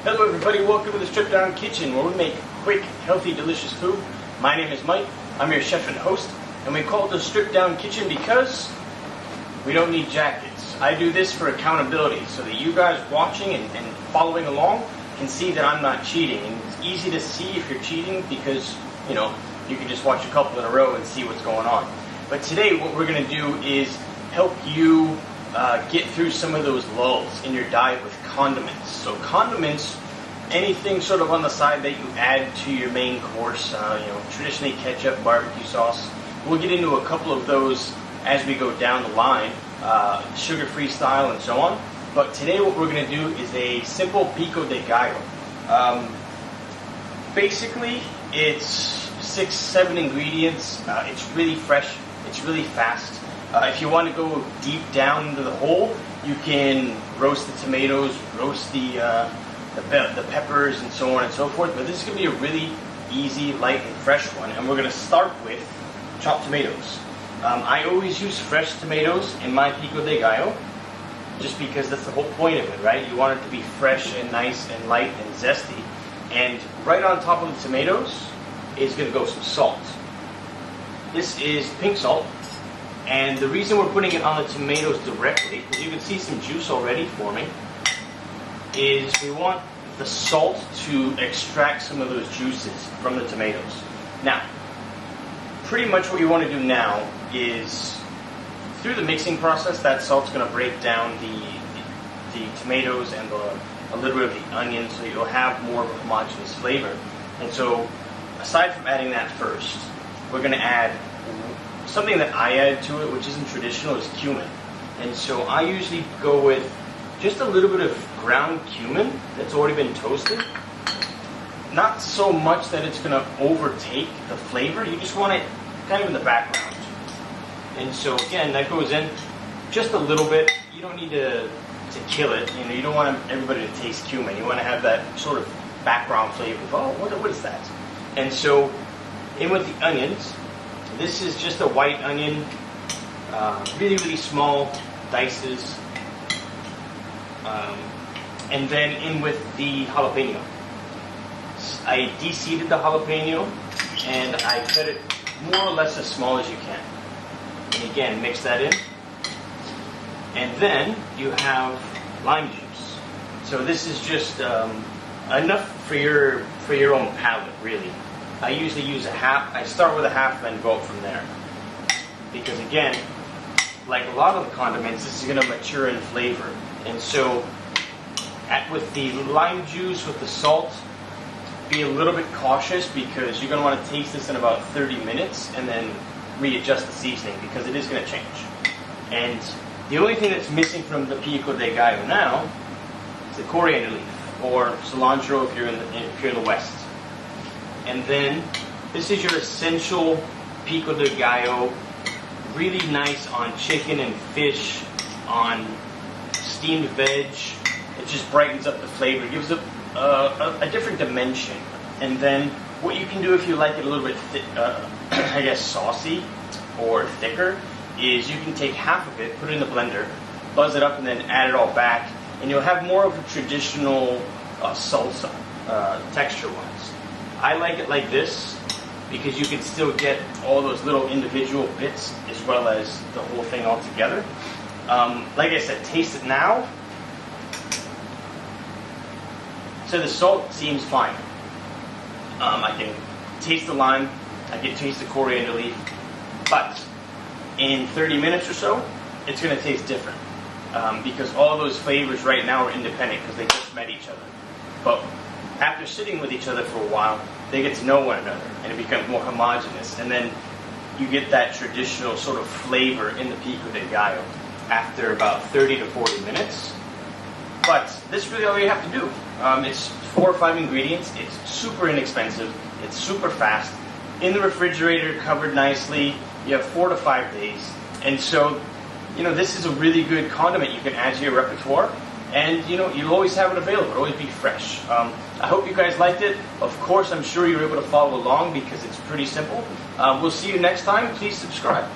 Hello everybody, welcome to the Stripped Down Kitchen where we make quick, healthy, delicious food. My name is Mike, I'm your chef and host, and we call it the Stripped Down Kitchen because we don't need jackets. I do this for accountability so that you guys watching and following along can see that I'm not cheating. And it's easy to see if you're cheating because, you know, you can just watch a couple in a row and see what's going on. But today what we're going to do is help you get through some of those lulls in your diet with condiments. So condiments, anything sort of on the side that you add to your main course, traditionally ketchup, barbecue sauce. We'll get into a couple of those as we go down the line, sugar-free style and so on. But today what we're going to do is a simple Pico de Gallo. Basically, it's 6-7 ingredients. It's really fresh. It's really fast. If you want to go deep down into the hole, you can roast the tomatoes, roast the peppers, and so on and so forth. But this is going to be a really easy, light, and fresh one. And we're going to start with chopped tomatoes. I always use fresh tomatoes in my Pico de Gallo, just because that's the whole point of it, right? You want it to be fresh and nice and light and zesty. And right on top of the tomatoes is going to go some salt. This is pink salt. And the reason we're putting it on the tomatoes directly, because you can see some juice already forming, is we want the salt to extract some of those juices from the tomatoes. Now, pretty much what you want to do now is, through the mixing process, that salt's going to break down the tomatoes and a little bit of the onion, so you'll have more of a homogeneous flavor. And so, aside from adding that first, we're going to add something that I add to it, which isn't traditional, is cumin. And so I usually go with just a little bit of ground cumin that's already been toasted. Not so much that it's going to overtake the flavor. You just want it kind of in the background. And so again, that goes in just a little bit. You don't need to kill it. You know, you don't want everybody to taste cumin. You want to have that sort of background flavor of, oh, what is that? And so in with the onions. This is just a white onion, really, really small dices, and then in with the jalapeno. I deseeded the jalapeno, and I cut it more or less as small as you can. And again, mix that in. And then you have lime juice. So this is just enough for your own palate, really. I usually use a half. I start with a half and then go up from there. Because again, like a lot of the condiments, this is going to mature in flavor. And so, with the lime juice, with the salt, be a little bit cautious because you're going to want to taste this in about 30 minutes and then readjust the seasoning because it is going to change. And the only thing that's missing from the Pico de Gallo now is the coriander leaf, or cilantro if you're in the West. And then, this is your essential Pico de Gallo, really nice on chicken and fish, on steamed veg. It just brightens up the flavor, gives it a different dimension. And then, what you can do if you like it a little bit, saucy or thicker, is you can take half of it, put it in the blender, buzz it up, and then add it all back, and you'll have more of a traditional salsa, texture-wise. I like it like this because you can still get all those little individual bits as well as the whole thing all together. Like I said, taste it now. So the salt seems fine. I can taste the lime, I can taste the coriander leaf, but in 30 minutes or so, it's going to taste different because all those flavors right now are independent because they just met each other. But after sitting with each other for a while, they get to know one another, and it becomes more homogeneous. And then you get that traditional sort of flavor in the Pico de Gallo after about 30 to 40 minutes. But this is really all you have to do. It's 4 or 5 ingredients. It's super inexpensive. It's super fast. In the refrigerator, covered nicely. You have 4 to 5 days. And so, this is a really good condiment you can add to your repertoire. And, you'll always have it available. It'll always be fresh. I hope you guys liked it. Of course, I'm sure you're able to follow along because it's pretty simple. We'll see you next time. Please subscribe.